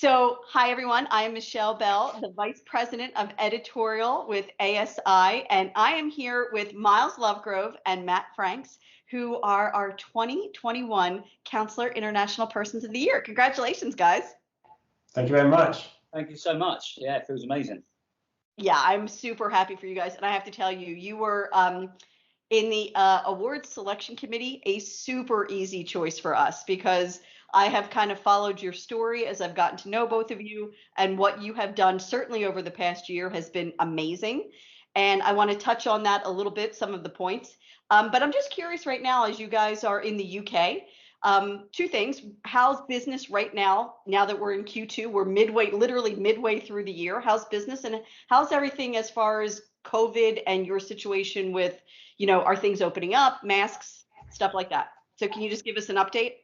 So, hi everyone. I am Michelle Bell, the Vice President of Editorial with ASI, and I am here with Miles Lovegrove and Matt Franks, who are our 2021 Counselor International Persons of the Year. Congratulations, guys. Thank you very much. Thank you so much. Yeah, it feels amazing. Yeah, I'm super happy for you guys, and I have to tell you, you were in the awards selection committee, a super easy choice for us because I have kind of followed your story as I've gotten to know both of you, and what you have done certainly over the past year has been amazing. And I want to touch on that a little bit, some of the points. But I'm just curious right now, as you guys are in the UK, two things. How's business right now that we're in Q2? We're literally midway through the year. How's business and how's everything as far as COVID and your situation with, are things opening up, masks, stuff like that? So can you just give us an update?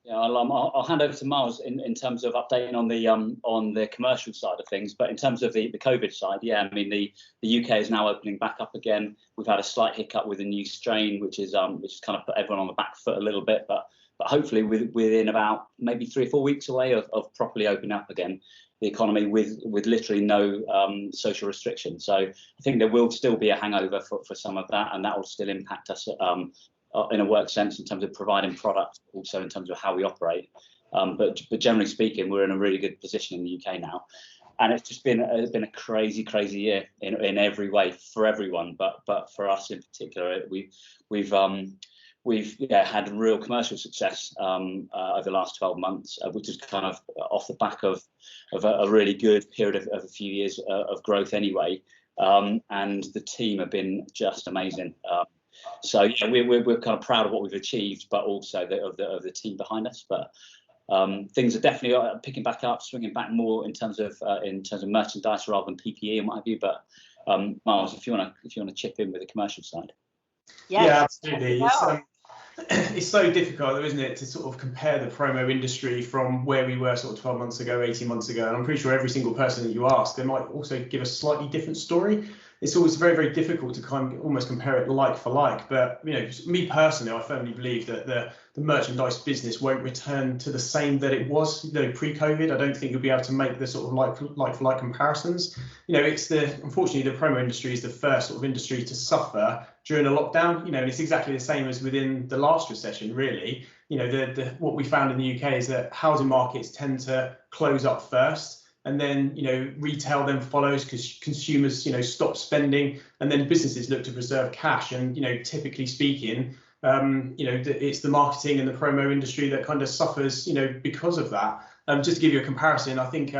Yeah, I'll hand over to Miles in terms of updating on the commercial side of things. But in terms of the COVID side, yeah, I mean the UK is now opening back up again. We've had a slight hiccup with a new strain, which is kind of put everyone on the back foot a little bit, but hopefully within about maybe 3 or 4 weeks away of properly opening up again the economy with literally no social restrictions. So I think there will still be a hangover for some of that, and that will still impact us in a work sense in terms of providing product, also in terms of how we operate. But generally speaking, we're in a really good position in the UK now, and it's been a crazy year in every way for everyone. But for us in particular, we've had real commercial success over the last 12 months, which is kind of off the back of a really good period of a few years of growth anyway. And the team have been just amazing. So yeah, we're kind of proud of what we've achieved, but also of the team behind us. But things are definitely picking back up, swinging back more in terms of merchandise rather than PPE and what have you. But Miles, if you want to chip in with the commercial side. Yes. Yeah, absolutely. It's so difficult, isn't it, to sort of compare the promo industry from where we were sort of 12 months ago, 18 months ago. And I'm pretty sure every single person that you ask, they might also give a slightly different story. It's always very difficult to kind of almost compare it like for like. But, me personally, I firmly believe that the merchandise business won't return to the same that it was pre-COVID. I don't think you'll be able to make the sort of like for like comparisons. Unfortunately, the promo industry is the first sort of industry to suffer during a lockdown. And it's exactly the same as within the last recession, really. What we found in the UK is that housing markets tend to close up first. And then, retail then follows because consumers, stop spending, and then businesses look to preserve cash. And, typically speaking, it's the marketing and the promo industry that kind of suffers, because of that. Just to give you a comparison, I think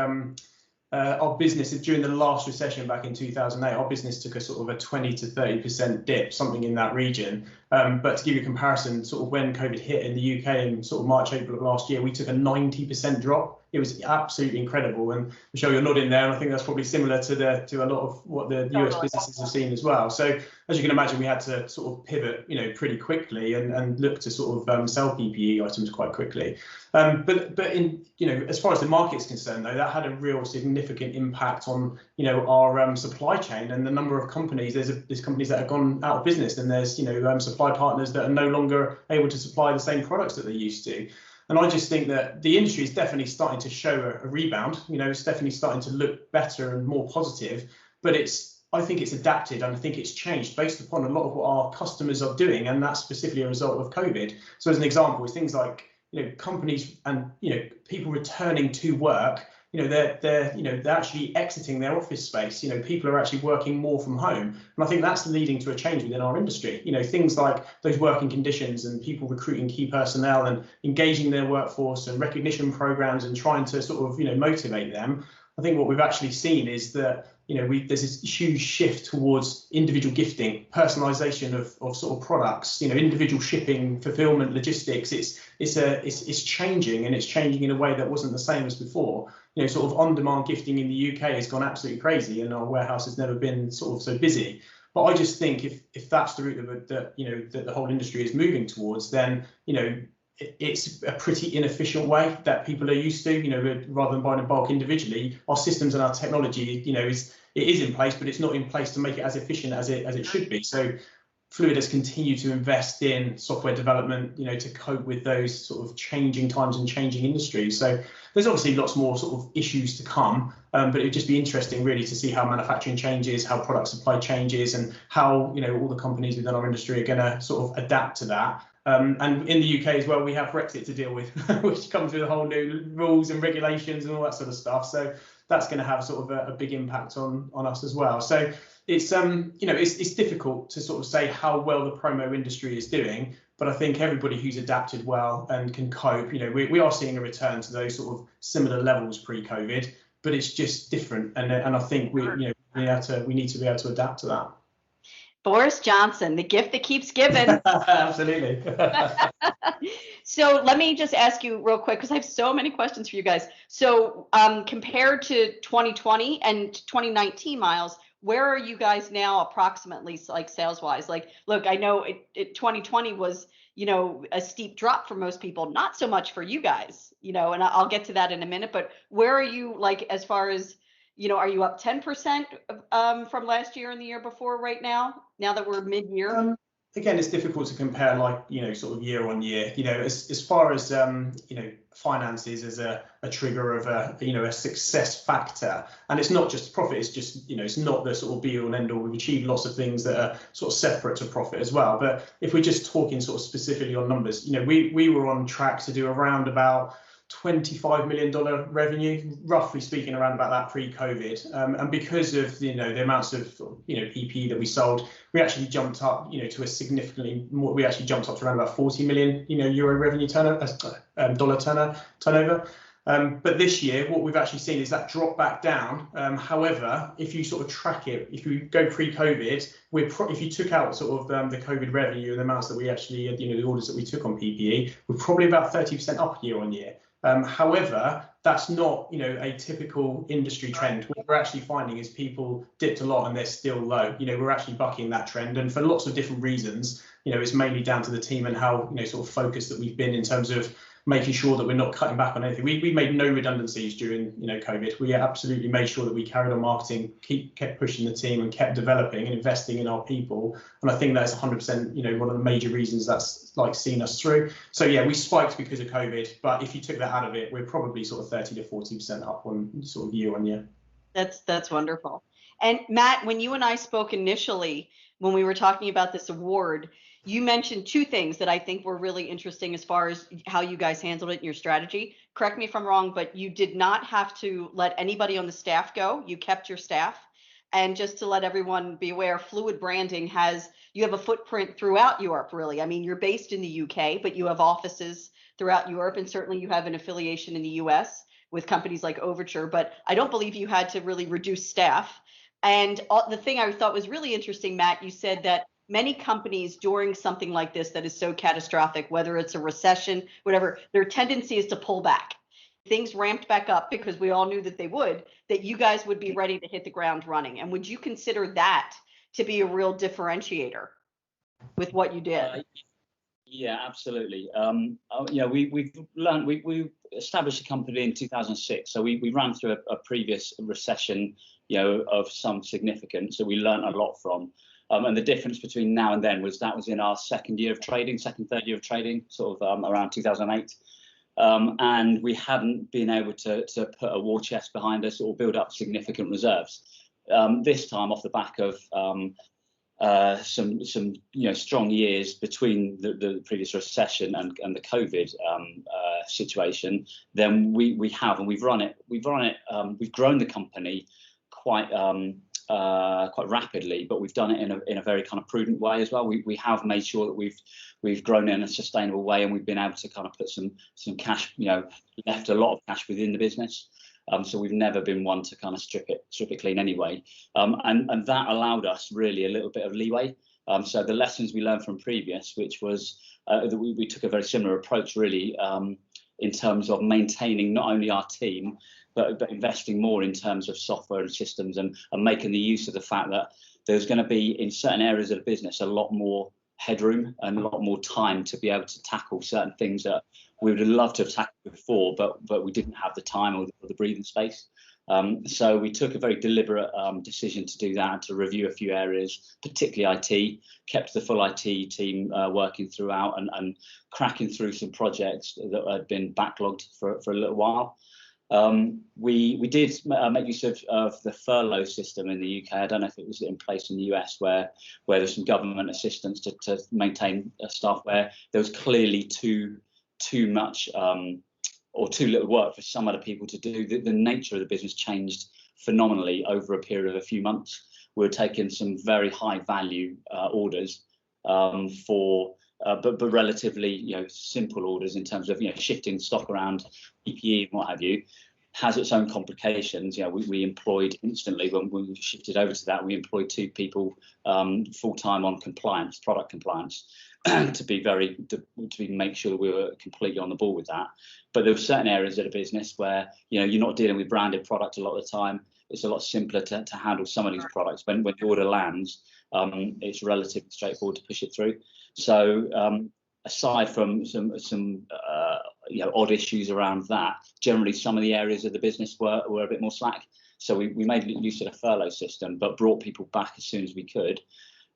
our business during the last recession back in 2008, our business took a sort of a 20 to 30% dip, something in that region. But to give you a comparison, sort of when COVID hit in the UK in sort of March, April of last year, we took a 90% drop. It was absolutely incredible. And Michelle, you're nodding there, and I think that's probably similar to a lot of what the US businesses have seen as well. So as you can imagine, we had to sort of pivot, pretty quickly and look to sort of sell PPE items quite quickly. But in as far as the market's concerned, though, that had a real significant impact on our supply chain and the number of companies. There's companies that have gone out of business, and there's supply partners that are no longer able to supply the same products that they used to. And I just think that the industry is definitely starting to show a rebound. It's definitely starting to look better and more positive. But I think it's adapted, and I think it's changed based upon a lot of what our customers are doing, and that's specifically a result of COVID. So as an example, it's things like companies and people returning to work. They're actually exiting their office space. People are actually working more from home, and I think that's leading to a change within our industry. Things like those working conditions and people recruiting key personnel and engaging their workforce and recognition programs and trying to sort of motivate them. I think what we've actually seen is that there's this huge shift towards individual gifting, personalization of sort of products, individual shipping, fulfillment, logistics. It's changing, and it's changing in a way that wasn't the same as before. Sort of on-demand gifting in the UK has gone absolutely crazy, and our warehouse has never been sort of so busy. But I just think if that's the route that the whole industry is moving towards, then it's a pretty inefficient way that people are used to. Rather than buying in bulk individually, our systems and our technology, is in place, but it's not in place to make it as efficient as it should be. So Fluid has continued to invest in software development, to cope with those sort of changing times and changing industries. So there's obviously lots more sort of issues to come, but it'd just be interesting really to see how manufacturing changes, how product supply changes, and how all the companies within our industry are going to sort of adapt to that. And in the UK as well, we have Brexit to deal with, which comes with a whole new rules and regulations and all that sort of stuff. So that's going to have sort of a big impact on us as well. So it's it's difficult to sort of say how well the promo industry is doing, but I think everybody who's adapted well and can cope, we are seeing a return to those sort of similar levels pre-COVID, but it's just different, and I think we need to be able to adapt to that. Boris Johnson, the gift that keeps giving. Absolutely. So let me just ask you real quick, because I have so many questions for you guys. So compared to 2020 and 2019, Miles, where are you guys now approximately, like sales wise? Like, look, I know 2020 was, a steep drop for most people, not so much for you guys, and I'll get to that in a minute, but where are you, like, as far as, are you up 10% from last year and the year before right now that we're mid-year? Again, it's difficult to compare, like, sort of year on year, as far as, finances as a trigger of a success factor. And it's not just profit, it's just, it's not the sort of be all and end all. We've achieved lots of things that are sort of separate to profit as well. But if we're just talking sort of specifically on numbers, we were on track to do around about $25 million revenue, roughly speaking, around about that pre-COVID, and because of the amounts of PPE that we sold, we actually jumped up to a significantly more. We actually jumped up to around about 40 million euro revenue turnover, dollar turnover. But this year, what we've actually seen is that drop back down. However, if you sort of track it, if you go pre-COVID, if you took out sort of the COVID revenue and the amounts that we actually, the orders that we took on PPE, we're probably about 30% up year on year. However, that's not, a typical industry trend. What we're actually finding is people dipped a lot and they're still low. We're actually bucking that trend, and for lots of different reasons. It's mainly down to the team and how, sort of focused that we've been in terms of making sure that we're not cutting back on anything. We made no redundancies during, COVID. We absolutely made sure that we carried on marketing, kept pushing the team, and kept developing and investing in our people. And I think that's 100%, one of the major reasons that's like seen us through. So yeah, we spiked because of COVID, but if you took that out of it, we're probably sort of 30 to 40% up on sort of year on year. That's wonderful. And Matt, when you and I spoke initially, when we were talking about this award, you mentioned two things that I think were really interesting as far as how you guys handled it in your strategy. Correct me if I'm wrong, but you did not have to let anybody on the staff go. You kept your staff. And just to let everyone be aware, Fluid Branding you have a footprint throughout Europe, really. I mean, you're based in the UK, but you have offices throughout Europe, and certainly you have an affiliation in the US with companies like Overture, but I don't believe you had to really reduce staff. And the thing I thought was really interesting, Matt, you said that many companies during something like this that is so catastrophic, whether it's a recession, whatever, their tendency is to pull back. Things ramped back up because we all knew that they would, that you guys would be ready to hit the ground running. And would you consider that to be a real differentiator with what you did? Yeah, absolutely. We've learned, we established a company in 2006. So we ran through a previous recession, of some significance. So we learned a lot from. And the difference between now and then was in our third year of trading, sort of around 2008. And we hadn't been able to put a war chest behind us or build up significant reserves. This time, off the back of some strong years between the previous recession and the COVID situation, then we've grown the company quite rapidly, but we've done it in a very kind of prudent way as well. We have made sure that we've grown in a sustainable way, and we've been able to kind of put some cash, left a lot of cash within the business. So we've never been one to kind of strip it clean anyway. And that allowed us really a little bit of leeway. So the lessons we learned from previous, which was that we took a very similar approach really, in terms of maintaining not only our team, but investing more in terms of software and systems, and making the use of the fact that there's going to be, in certain areas of the business, a lot more headroom and a lot more time to be able to tackle certain things that we would have loved to have tackled before, but we didn't have the time or the breathing space. So we took a very deliberate decision to do that, to review a few areas, particularly IT, kept the full IT team working throughout and cracking through some projects that had been backlogged for a little while. We did make use of the furlough system in the UK. I don't know if it was in place in the US, where there's some government assistance to maintain staff, where there was clearly too much or too little work for some other people to do. The nature of the business changed phenomenally over a period of a few months. We were taking some very high value orders but relatively simple orders in terms of shifting stock around, PPE and what have you. Has its own complications. We employed instantly when we shifted over to that. We employed 2 people full time on compliance, product compliance, to make sure that we were completely on the ball with that. But there were certain areas of the business where you're not dealing with branded product a lot of the time. It's a lot simpler to handle some of these products. When the order lands, it's relatively straightforward to push it through. So aside from some odd issues around that, generally some of the areas of the business were a bit more slack. So we made use of the furlough system, but brought people back as soon as we could,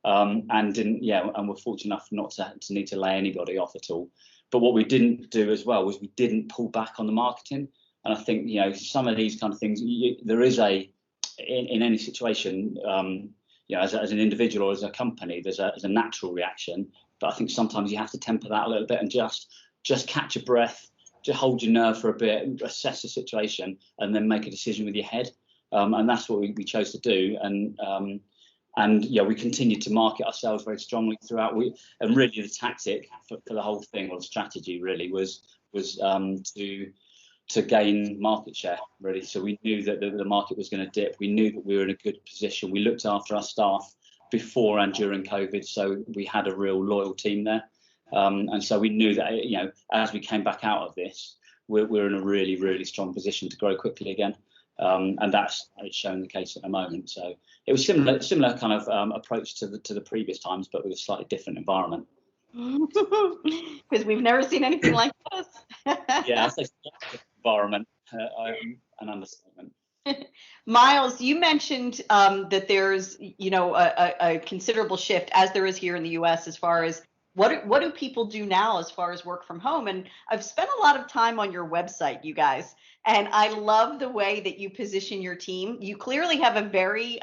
and we're fortunate enough not to need to lay anybody off at all. But what we didn't do as well was we didn't pull back on the marketing. And I think some of these kind of things, there is in any situation, as an individual or as a company, there's a natural reaction. But I think sometimes you have to temper that a little bit and just catch your breath, just hold your nerve for a bit, assess the situation, and then make a decision with your head. And that's what we chose to do. And we continued to market ourselves very strongly throughout. And really the tactic for the whole thing, or the strategy really, was to gain market share, really. So we knew that the market was going to dip. We knew that we were in a good position. We looked after our staff before and during COVID, so we had a real loyal team there. And so we knew that, as we came back out of this, we're in a really, really strong position to grow quickly again. And that's shown the case at the moment. So it was similar kind of approach to the previous times, but with a slightly different environment. Because we've never seen anything like this. Yeah, I say environment, an understatement. Miles, you mentioned that there's a considerable shift, as there is here in the US, as far as what do people do now as far as work from home. And I've spent a lot of time on your website, you guys, and I love the way that you position your team. You clearly have a very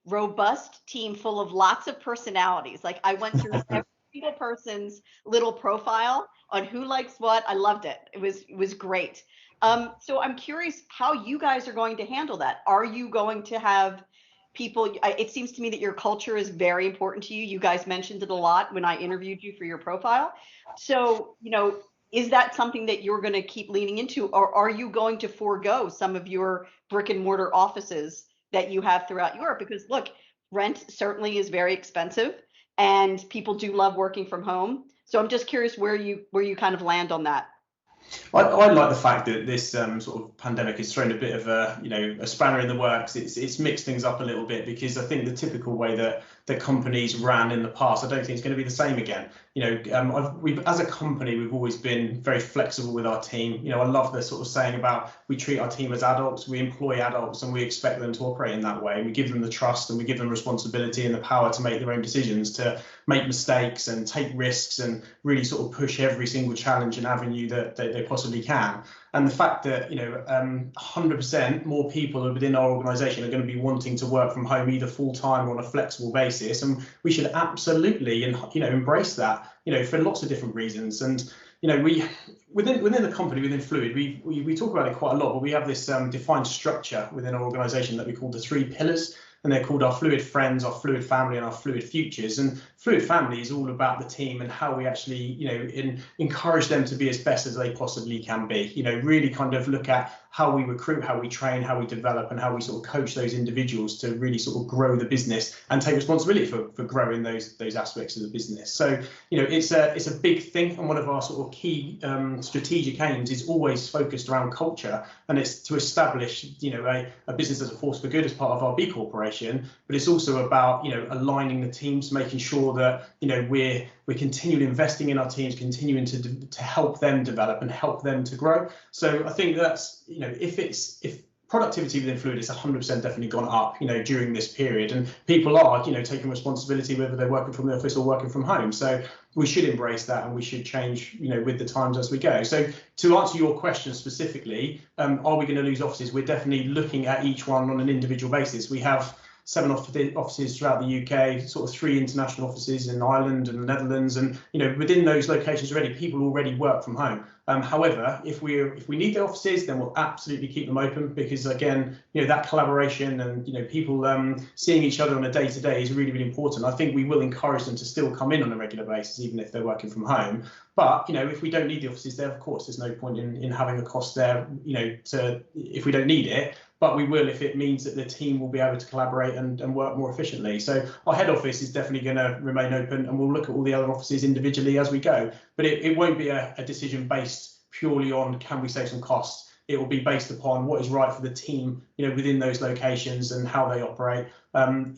robust team full of lots of personalities. Like, I went through every single person's little profile on who likes what. I loved it. It was great. So I'm curious how you guys are going to handle that. Are you going to have people? It seems to me that your culture is very important to you. You guys mentioned it a lot when I interviewed you for your profile. So, is that something that you're going to keep leaning into, or are you going to forego some of your brick and mortar offices that you have throughout Europe? Because look, rent certainly is very expensive and people do love working from home. So I'm just curious where you kind of land on that. I like the fact that this sort of pandemic has thrown a bit of a spanner in the works. It's mixed things up a little bit, because I think the typical way that the companies ran in the past, I don't think it's going to be the same again. As a company, we've always been very flexible with our team. I love the sort of saying about we treat our team as adults, we employ adults, and we expect them to operate in that way. We give them the trust and we give them responsibility and the power to make their own decisions, to make mistakes and take risks and really sort of push every single challenge and avenue that they possibly can. And the fact that 100% more people within our organisation are going to be wanting to work from home, either full time or on a flexible basis, and we should absolutely embrace that for lots of different reasons. And we within the company, within Fluid, we talk about it quite a lot, but we have this defined structure within our organisation that we call the 3 pillars. And they're called our Fluid Friends, our Fluid Family, and our Fluid Futures. And Fluid Family is all about the team and how we actually, encourage them to be as best as they possibly can be. Really kind of look at how we recruit, how we train, how we develop, and how we sort of coach those individuals to really sort of grow the business and take responsibility for growing those aspects of the business. So, it's a big thing, and one of our sort of key strategic aims is always focused around culture, and it's to establish, a business as a force for good as part of our B Corporation. But it's also about, aligning the teams, making sure that, we're continuing investing in our teams, continuing to help them develop and help them to grow. So I think that's, if productivity within Fluid is 100% definitely gone up, during this period, and people are, taking responsibility whether they're working from the office or working from home. So we should embrace that, and we should change, with the times as we go. So to answer your question specifically, are we going to lose offices? We're definitely looking at each one on an individual basis. We have 7 offices throughout the UK, sort of 3 international offices in Ireland and the Netherlands, and within those locations already, people already work from home. However, if we need the offices, then we'll absolutely keep them open, because again, that collaboration and people seeing each other on a day-to-day is really, really important. I think we will encourage them to still come in on a regular basis, even if they're working from home. But if we don't need the offices there, of course, there's no point in having a cost there, if we don't need it. But we will if it means that the team will be able to collaborate and work more efficiently. So our head office is definitely going to remain open, and we'll look at all the other offices individually as we go. But it won't be a decision based purely on can we save some costs. It will be based upon what is right for the team, within those locations and how they operate.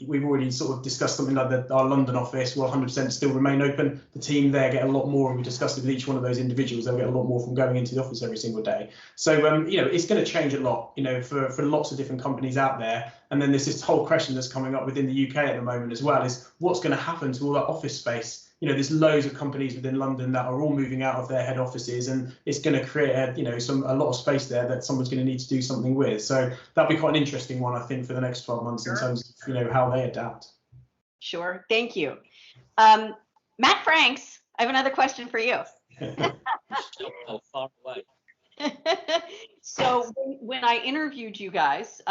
We've already sort of discussed something like our London office will 100% still remain open. The team there get a lot more, and we discussed it with each one of those individuals. They'll get a lot more from going into the office every single day. So, it's going to change a lot, for lots of different companies out there. And then there's this whole question that's coming up within the UK at the moment as well, is what's going to happen to all that office space? There's loads of companies within London that are all moving out of their head offices, and it's going to create a lot of space there that someone's going to need to do something with. So that'll be quite an interesting one, I think, for the next 12 months. Sure. In terms of how they adapt. Sure, thank you, Matt Franks. I have another question for you. How far away? So when I interviewed you guys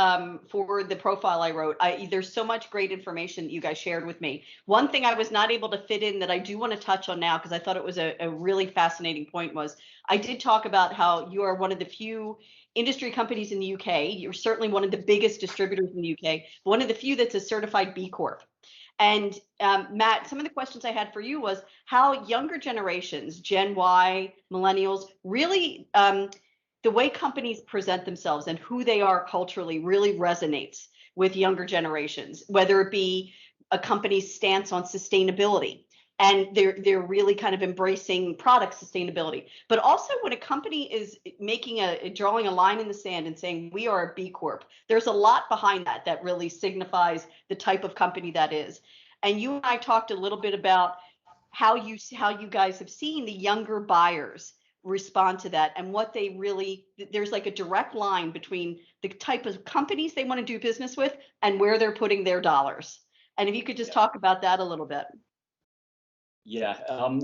for the profile I wrote, there's so much great information that you guys shared with me. One thing I was not able to fit in that I do want to touch on now, because I thought it was a really fascinating point, was I did talk about how you are one of the few industry companies in the UK. You're certainly one of the biggest distributors in the UK, but one of the few that's a certified B Corp. And Matt, some of the questions I had for you was how younger generations, Gen Y, millennials, really the way companies present themselves and who they are culturally really resonates with younger generations, whether it be a company's stance on sustainability, and they're really kind of embracing product sustainability, but also when a company is drawing a line in the sand and saying we are a B Corp, there's a lot behind that really signifies the type of company that is. And you and I talked a little bit about how you guys have seen the younger buyers respond to that, and what they really, there's like a direct line between the type of companies they want to do business with and where they're putting their dollars. And if you could just talk about that a little bit. Yeah,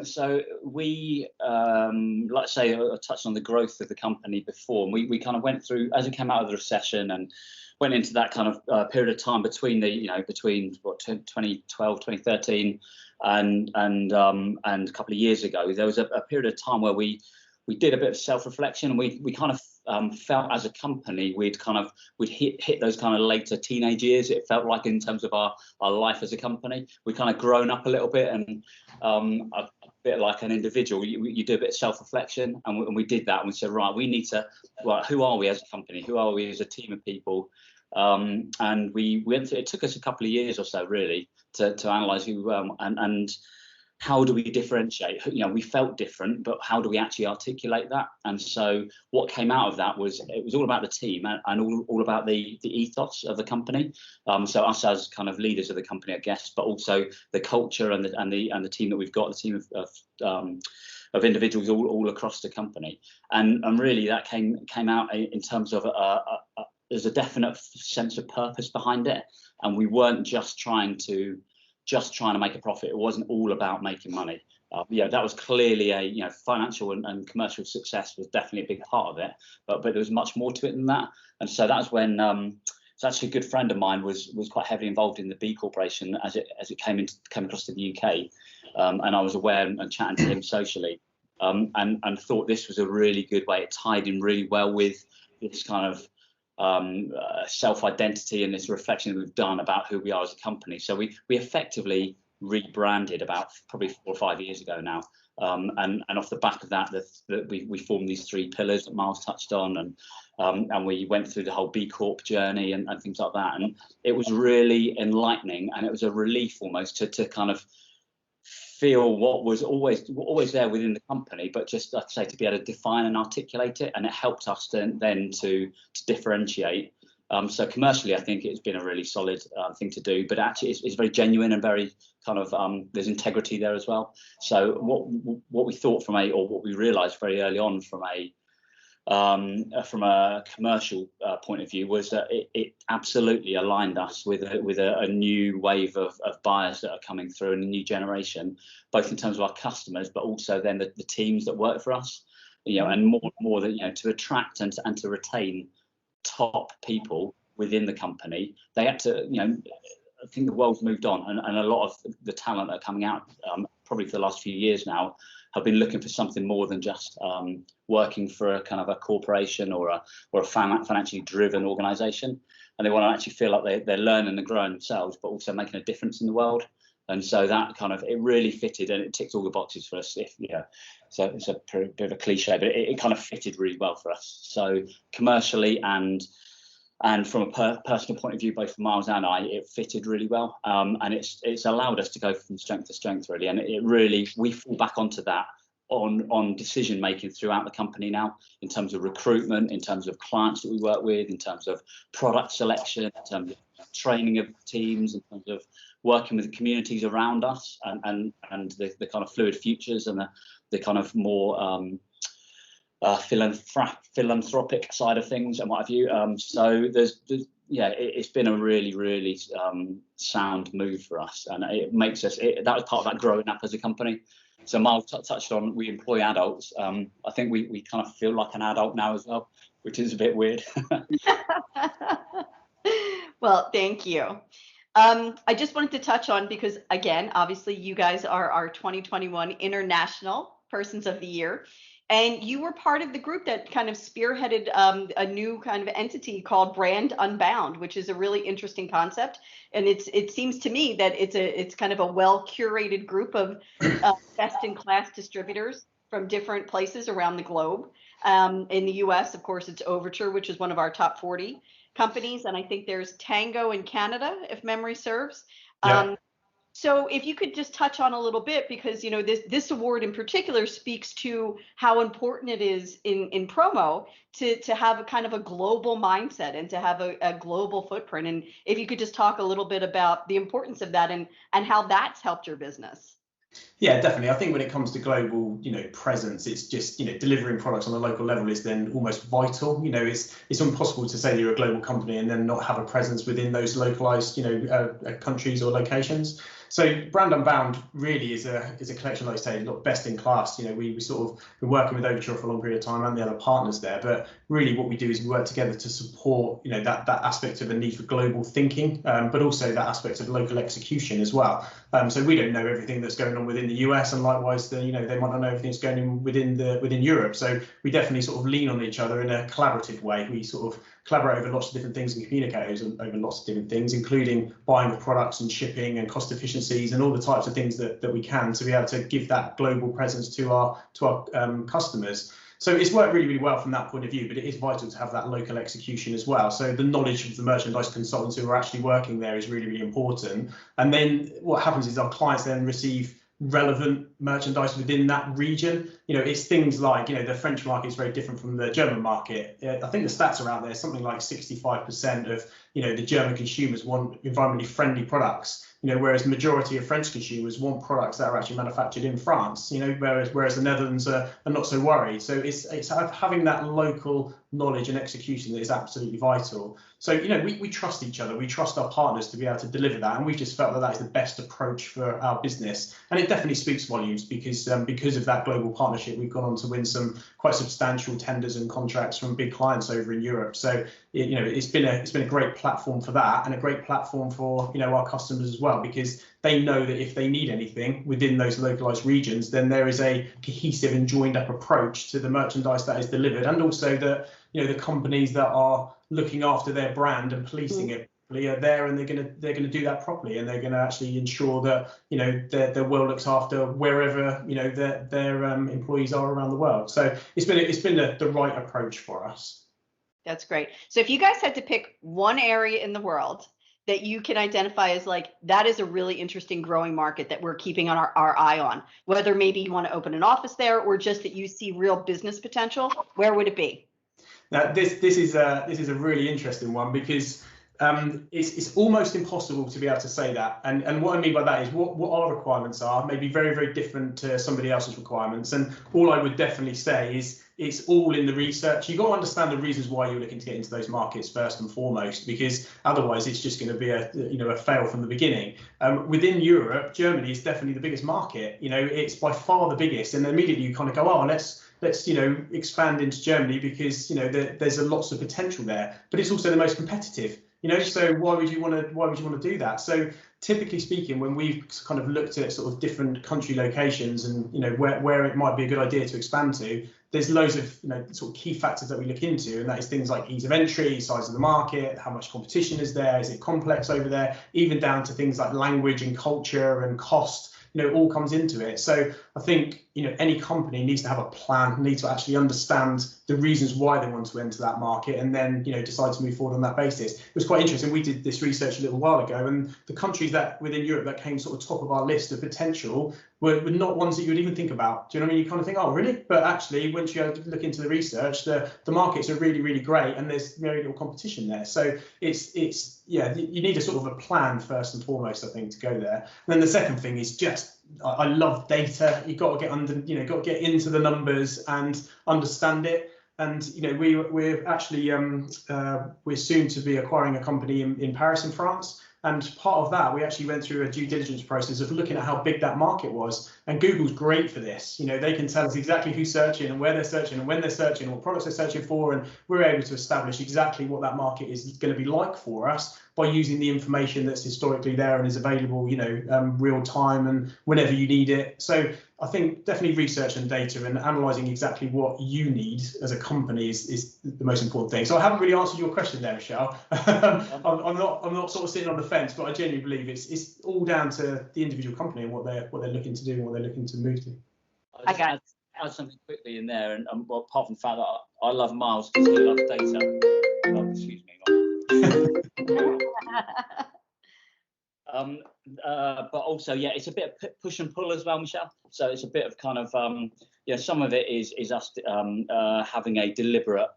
so we, like I say, I touched on the growth of the company before, and we kind of went through, as it came out of the recession and went into that kind of period of time between 2012, 2013 and a couple of years ago, there was a period of time where we did a bit of self-reflection, and we kind of felt as a company we'd hit those kind of later teenage years. It felt like, in terms of our life as a company, we kind of grown up a little bit, and a bit like an individual, you do a bit of self-reflection, and we did that, and we said, right, we need to, well, who are we as a company? Who are we as a team of people? And we went through, it took us a couple of years or so really to analyze who and how do we differentiate? We felt different, but how do we actually articulate that? And so what came out of that was, it was all about the team and all about the ethos of the company. So us as kind of leaders of the company, I guess, but also the culture and the team that we've got, the team of individuals all across the company. And really that came out in terms of there's a definite sense of purpose behind it, and we weren't just trying to make a profit. It wasn't all about making money. That was clearly financial and commercial success was definitely a big part of it, but there was much more to it than that. And so that's when so actually a good friend of mine was quite heavily involved in the B Corporation as it came across to the UK, and I was aware and chatting to him socially, and thought this was a really good way. It tied in really well with this kind of self-identity and this reflection that we've done about who we are as a company. So we effectively rebranded about probably 4 or 5 years ago now, and off the back of that, we formed these 3 pillars that Miles touched on, and we went through the whole B Corp journey and things like that, and it was really enlightening, and it was a relief almost to kind of feel what was always there within the company, but just, like I say, to be able to define and articulate it. And it helped us then to differentiate So commercially, I think it's been a really solid thing to do, but actually it's very genuine and very kind of there's integrity there as well. So what we thought what we realised very early on from a commercial point of view was that it absolutely aligned us with a new wave of buyers that are coming through and a new generation, both in terms of our customers, but also then the teams that work for us, and more that, to attract and to retain top people within the company. They had to, I think the world's moved on, and a lot of the talent that are coming out, probably for the last few years now, have been looking for something more than just working for a kind of a corporation or a financially driven organisation, and they want to actually feel like they're learning and growing themselves, but also making a difference in the world. And so that kind of, it really fitted, and it ticked all the boxes for us. So it's a bit of a cliche, but it kind of fitted really well for us. So commercially and from a personal point of view, both for Miles and I, it fitted really well, and it's allowed us to go from strength to strength, really. And we fall back onto that on decision making throughout the company now, in terms of recruitment, in terms of clients that we work with, in terms of product selection, in terms of training of teams, in terms of working with the communities around us, and the kind of fluid futures and the kind of more philanthropic side of things and what have you. So it's been a really, really sound move for us, and it makes us. That was part of that growing up as a company. So Miles touched on, we employ adults. I think we kind of feel like an adult now as well, which is a bit weird. Well, thank you. I just wanted to touch on, because again, obviously you guys are our 2021 International Persons of the Year. And you were part of the group that kind of spearheaded a new kind of entity called Brand Unbound, which is a really interesting concept. And it seems to me that it's kind of a well curated group of best in class distributors from different places around the globe. In the US, of course, it's Overture, which is one of our top 40 companies, and I think there's Tango in Canada, if memory serves. Yeah. So if you could just touch on a little bit, because this award in particular speaks to how important it is in promo to have a kind of a global mindset and to have a global footprint. And if you could just talk a little bit about the importance of that and how that's helped your business. Yeah, definitely. I think when it comes to global, presence, it's just, delivering products on a local level is then almost vital. It's impossible to say you're a global company and then not have a presence within those localized, countries or locations. So Brand Unbound really is a collection, like I say, best in class. We sort of been working with Overture for a long period of time and the other partners there. But really what we do is we work together to support, that aspect of the need for global thinking, but also that aspect of local execution as well. So we don't know everything that's going on within the US, and likewise, they might not know everything that's going on within Europe. So we definitely sort of lean on each other in a collaborative way. We sort of collaborate over lots of different things and communicate over lots of different things, including buying of products and shipping and cost efficiencies and all the types of things that we can to be able to give that global presence to our customers. So it's worked really, really well from that point of view, but it is vital to have that local execution as well. So the knowledge of the merchandise consultants who are actually working there is really, really important. And then what happens is our clients then receive relevant merchandise within that region. It's things like, the French market is very different from the German market. I think the stats are out there, something like 65% of, the German consumers want environmentally friendly products, whereas the majority of French consumers want products that are actually manufactured in France, whereas the Netherlands are not so worried. So it's having that local knowledge and execution that is absolutely vital. So, we trust each other. We trust our partners to be able to deliver that. And we just felt that is the best approach for our business. And it definitely speaks volumes because of that global partnership, we've gone on to win some quite substantial tenders and contracts from big clients over in Europe. So, it's been a great platform for that, and a great platform for, our customers as well, because they know that if they need anything within those localized regions, then there is a cohesive and joined up approach to the merchandise that is delivered, and also that, the companies that are looking after their brand and policing it are there, and they're gonna do that properly, and they're gonna actually ensure that they're well looked after wherever their employees are around the world. So it's been the right approach for us. That's great. So if you guys had to pick one area in the world that you can identify as that is a really interesting growing market that we're keeping our eye on, whether maybe you want to open an office there or just that you see real business potential, where would it be? Now, this is a really interesting one, because it's almost impossible to be able to say that. And what I mean by that is what our requirements are may be very, very different to somebody else's requirements. And all I would definitely say is it's all in the research. You've got to understand the reasons why you're looking to get into those markets first and foremost, because otherwise it's just going to be a fail from the beginning. Within Europe, Germany is definitely the biggest market. It's by far the biggest, and immediately you kind of go, oh, let's expand into Germany, because there's lots of potential there, but it's also the most competitive. So why would you want to do that? So typically speaking, when we've kind of looked at sort of different country locations and where it might be a good idea to expand to, there's loads of sort of key factors that we look into, and that is things like ease of entry, size of the market, how much competition is there, is it complex over there, even down to things like language and culture and cost. All comes into it. So I think, any company needs to have a plan, needs to actually understand the reasons why they want to enter that market, and then, decide to move forward on that basis. It was quite interesting. We did this research a little while ago, and the countries that within Europe that came sort of top of our list of potential were not ones that you would even think about. Do you know what I mean? You kind of think, oh, really? But actually, once you look into the research, the markets are really, really great, and there's very little competition there. So it's you need a sort of a plan first and foremost, I think, to go there. And then the second thing is just, I love data. You've got to get got to get into the numbers and understand it. And we're actually we're soon to be acquiring a company in Paris, in France. And part of that, we actually went through a due diligence process of looking at how big that market was. And Google's great for this. They can tell us exactly who's searching and where they're searching and when they're searching and what products they're searching for. And we're able to establish exactly what that market is going to be like for us by using the information that's historically there and is available, real time and whenever you need it. So I think definitely research and data and analysing exactly what you need as a company is the most important thing. So I haven't really answered your question there, Michelle. I'm not sort of sitting on the fence, but I genuinely believe it's all down to the individual company and what they're looking to do and what they're looking to move to. I'll just add something quickly in there, and well, apart from the fact that I love Miles because he loves data. Oh, excuse me. But also, it's a bit of push and pull as well, Michelle. So it's a bit of kind of, some of it is us having a deliberate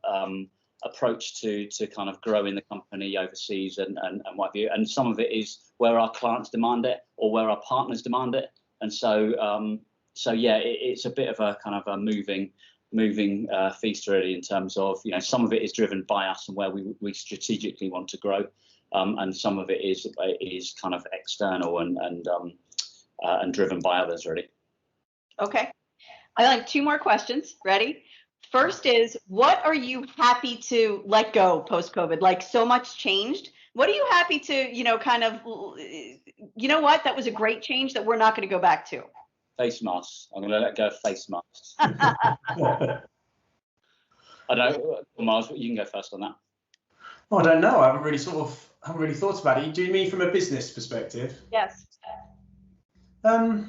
approach to kind of growing the company overseas and what have you. And some of it is where our clients demand it or where our partners demand it. And so, it's a bit of a kind of a moving feast really, in terms of, some of it is driven by us and where we strategically want to grow. And some of it is kind of external and driven by others, really. Okay, I like 2 more questions. Ready? First is, what are you happy to let go post-COVID? Like, so much changed. What are you happy to, kind of, what? That was a great change that we're not going to go back to. Face masks. I'm going to let go of face masks. I don't, Miles, you can go first on that. I don't know. I haven't really thought about it. Do you mean from a business perspective? Yes. To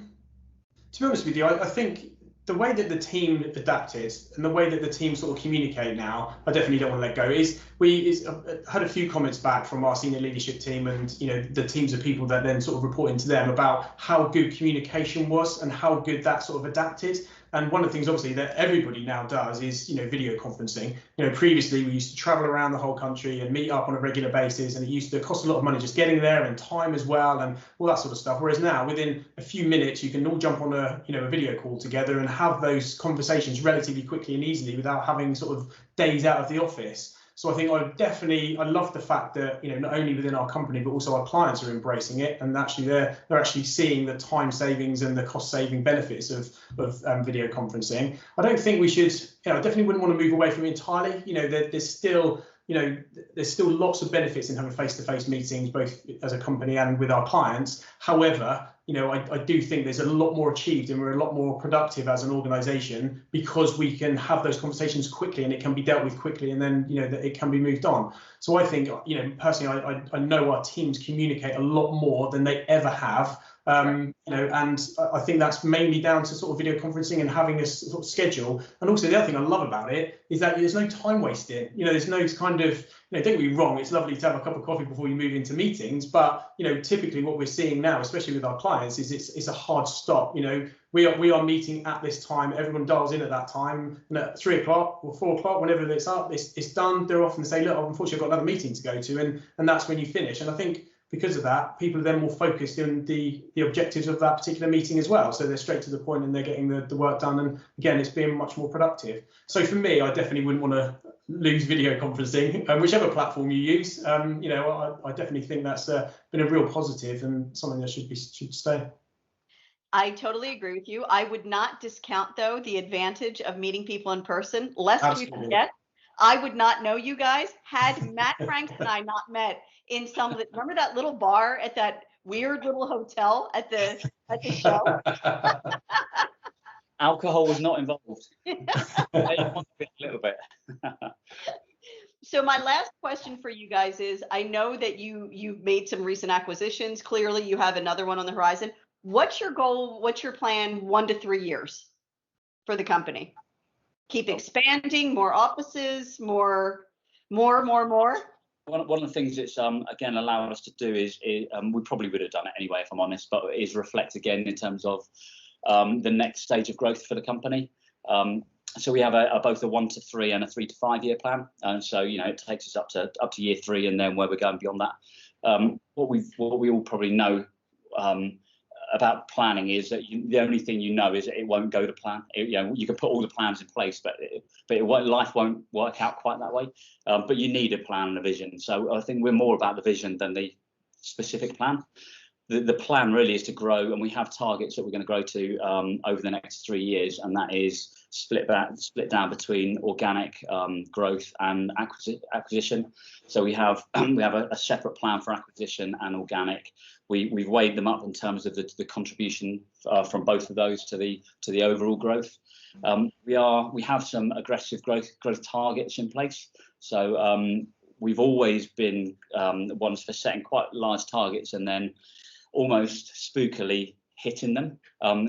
be honest with you, I think the way that the team adapted and the way that the team sort of communicate now, I definitely don't want to let go. I had a few comments back from our senior leadership team and the teams of people that then sort of reporting to them about how good communication was and how good that sort of adapted. And one of the things, obviously, that everybody now does is, video conferencing. Previously we used to travel around the whole country and meet up on a regular basis, and it used to cost a lot of money just getting there and time as well and all that sort of stuff. Whereas now, within a few minutes, you can all jump on a video call together and have those conversations relatively quickly and easily without having sort of days out of the office. So I think I love the fact that not only within our company but also our clients are embracing it, and actually they're actually seeing the time savings and the cost saving benefits of video conferencing. I don't think we should. I definitely wouldn't want to move away from it entirely. There's still lots of benefits in having face-to-face meetings, both as a company and with our clients. However, I do think there's a lot more achieved and we're a lot more productive as an organization because we can have those conversations quickly and it can be dealt with quickly, and then that it can be moved on. So I think personally I know our teams communicate a lot more than they ever have. And I think that's mainly down to sort of video conferencing and having a sort of schedule. And also the other thing I love about it is that there's no time wasting. There's no kind of don't get me wrong, it's lovely to have a cup of coffee before you move into meetings, but typically what we're seeing now, especially with our clients, is it's a hard stop. We are meeting at this time, everyone dials in at that time, and at 3 o'clock or 4 o'clock, whenever it's up, it's done. They're often say, look, unfortunately I've got another meeting to go to, and that's when you finish. And I think because of that, people are then more focused on the objectives of that particular meeting as well. So they're straight to the point and they're getting the work done. And again, it's being much more productive. So for me, I definitely wouldn't want to lose video conferencing, whichever platform you use. I definitely think that's been a real positive and something that should stay. I totally agree with you. I would not discount, though, the advantage of meeting people in person. Lest we forget, I would not know you guys had Matt Franks and I not met in remember that little bar at that weird little hotel at the show? Alcohol was not involved. A little bit. So my last question for you guys is, I know that you've made some recent acquisitions. Clearly, you have another one on the horizon. What's your goal? What's your plan 1 to 3 years for the company? Keep expanding, more offices, more. One of the things it's again allowing us to do is we probably would have done it anyway, if I'm honest, but is reflect again in terms of the next stage of growth for the company. So we have both a 1 to 3 and a 3 to 5 year plan, and so it takes us up to year 3, and then where we're going beyond that. What we all probably know about planning is that the only thing is that it won't go to plan. You can put all the plans in place, but life won't work out quite that way. But you need a plan and a vision. So I think we're more about the vision than the specific plan. The plan really is to grow, and we have targets that we're going to grow to over the next 3 years, and that is split down between organic growth and acquisition. So we have a separate plan for acquisition and organic. We've weighed them up in terms of the contribution from both of those to the overall growth. We have some aggressive growth targets in place. So we've always been ones for setting quite large targets and then almost spookily hitting them.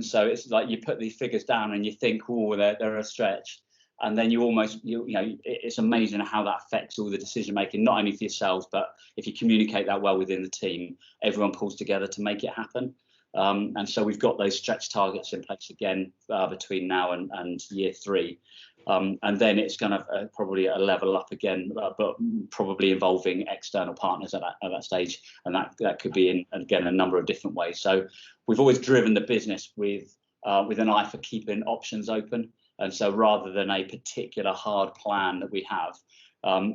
So it's like you put these figures down and you think, oh, they're a stretch, and then it's amazing how that affects all the decision making, not only for yourselves, but if you communicate that well within the team, everyone pulls together to make it happen. And so we've got those stretch targets in place again between now and year 3. And then it's kind of probably a level up again, but probably involving external partners at that stage. And that could be in, again, a number of different ways. So we've always driven the business with an eye for keeping options open. And so rather than a particular hard plan that we have,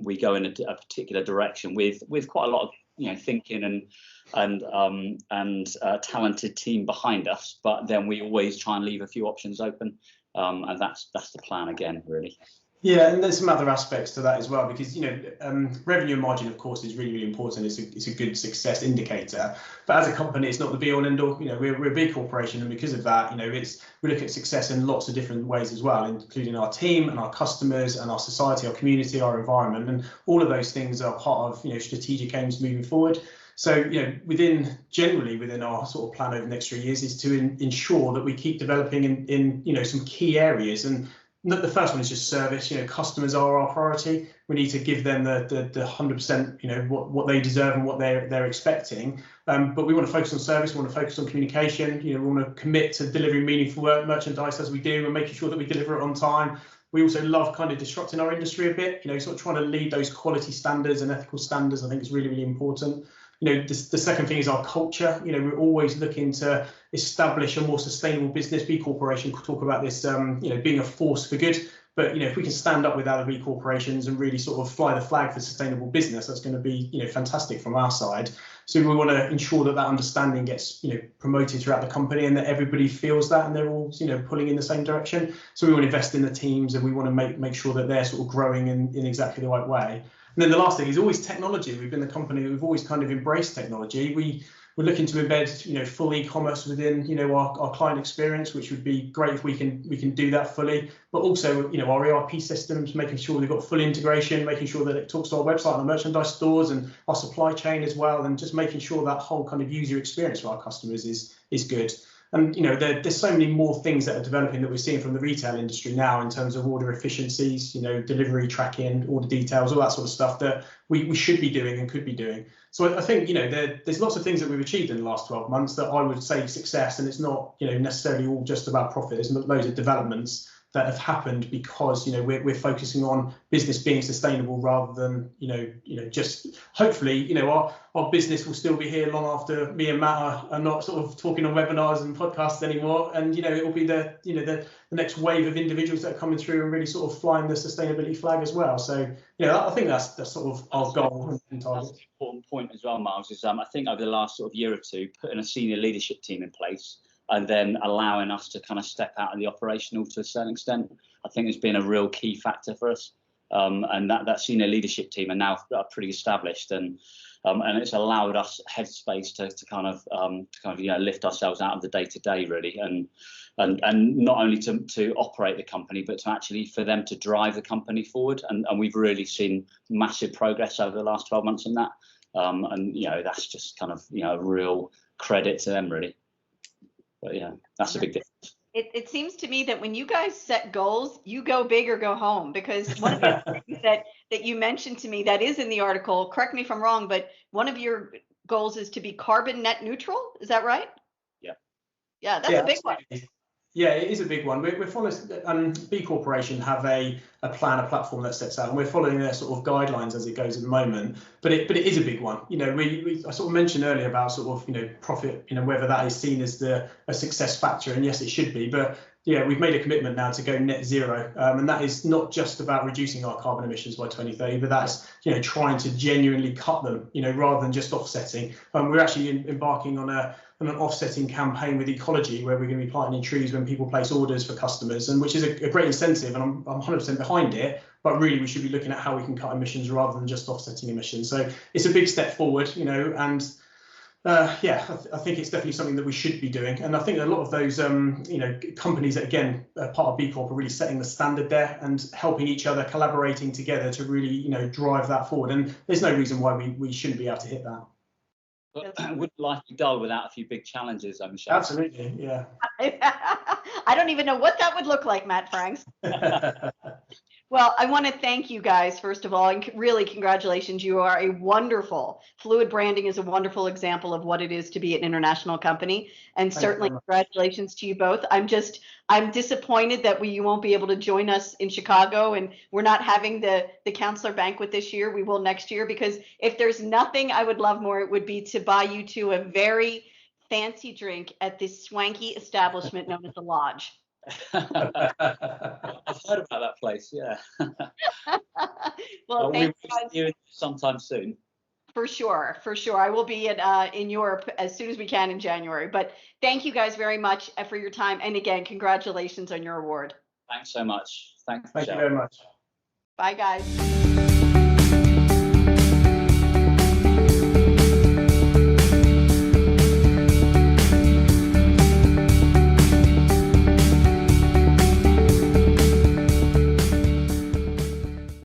we go in a particular direction with quite a lot of thinking and talented team behind us. But then we always try and leave a few options open. And that's the plan again, really. Yeah, and there's some other aspects to that as well, because revenue and margin, of course, is really, really important. It's a good success indicator. But as a company, it's not the be all and end all. We're a big corporation, and because of that, we look at success in lots of different ways as well, including our team and our customers and our society, our community, our environment, and all of those things are part of strategic aims moving forward. So, generally within our sort of plan over the next 3 years is to ensure that we keep developing in some key areas. And the first one is just service. Customers are our priority. We need to give them the 100%, what they deserve and what they're expecting. But we want to focus on service. We want to focus on communication. We want to commit to delivering meaningful merchandise as we do, and making sure that we deliver it on time. We also love kind of disrupting our industry a bit. Sort of trying to lead those quality standards and ethical standards. I think is really, really important. The second thing is our culture. We're always looking to establish a more sustainable business. B Corporation could talk about this, being a force for good. But if we can stand up with other B corporations and really sort of fly the flag for sustainable business, that's going to be fantastic from our side. So we want to ensure that understanding gets promoted throughout the company, and that everybody feels that, and they're all pulling in the same direction. So we want to invest in the teams, and we want to make sure that they're sort of growing in exactly the right way. And then the last thing is always technology. We've been the company we've always kind of embraced technology. We're looking to embed full e-commerce within our client experience, which would be great if we can do that fully. But also our ERP systems, making sure we've got full integration, making sure that it talks to our website and our merchandise stores and our supply chain as well, and just making sure that whole kind of user experience for our customers is good. And there's so many more things that are developing that we're seeing from the retail industry now in terms of order efficiencies, delivery tracking, order details, all that sort of stuff that we should be doing and could be doing. So I think there's lots of things that we've achieved in the last 12 months that I would say success, and it's not necessarily all just about profit. There's loads of developments that have happened because we're focusing on business being sustainable rather than just hopefully our business will still be here long after me and Matt are not sort of talking on webinars and podcasts anymore, and it will be the next wave of individuals that are coming through and really sort of flying the sustainability flag as well. So I think that's sort of our goal and target. That's an important point as well, Miles, is I think over the last sort of year or two, putting a senior leadership team in place and then allowing us to kind of step out of the operational to a certain extent, I think has been a real key factor for us. And that senior leadership team are now pretty established, and it's allowed us headspace to kind of lift ourselves out of the day-to-day really, and not only to operate the company, but to actually for them to drive the company forward. And we've really seen massive progress over the last 12 months in that. And that's just kind of a real credit to them really. But that's a big difference. It seems to me that when you guys set goals, you go big or go home, because one of the other things that you mentioned to me that is in the article, correct me if I'm wrong, but one of your goals is to be carbon net neutral. Is that right? Yeah. Yeah, that's a big absolutely. one. Yeah, it is a big one. We're following, B Corporation have a platform that sets out, and we're following their sort of guidelines as it goes at the moment. But it is a big one. I sort of mentioned earlier about sort of profit, whether that is seen as a success factor, and yes, it should be. But yeah, we've made a commitment now to go net zero, and that is not just about reducing our carbon emissions by 2030, but that's trying to genuinely cut them, rather than just offsetting. We're actually embarking on an offsetting campaign with Ecology, where we're going to be planting trees when people place orders for customers, and which is a great incentive, and I'm 100% behind it. But really, we should be looking at how we can cut emissions rather than just offsetting emissions. So it's a big step forward, and I think it's definitely something that we should be doing. And I think a lot of those companies that again are part of B Corp are really setting the standard there and helping each other, collaborating together to really drive that forward. And there's no reason why we shouldn't be able to hit that. But wouldn't life be dull without a few big challenges, I'm sure? Absolutely, yeah. I don't even know what that would look like, Matt Franks. Well, I want to thank you guys, first of all, and really congratulations. You are a wonderful, Fluid Branding is a wonderful example of what it is to be an international company. And certainly congratulations to you both. I'm disappointed that you won't be able to join us in Chicago, and we're not having the counselor banquet this year. We will next year, because if there's nothing I would love more, it would be to buy you to a very fancy drink at this swanky establishment known as the Lodge. I've heard about that place, yeah. Well, thank you guys. Sometime soon. For sure. I will be in Europe as soon as we can in January. But thank you guys very much for your time. And again, congratulations on your award. Thanks so much. Thank you very much. Bye, guys.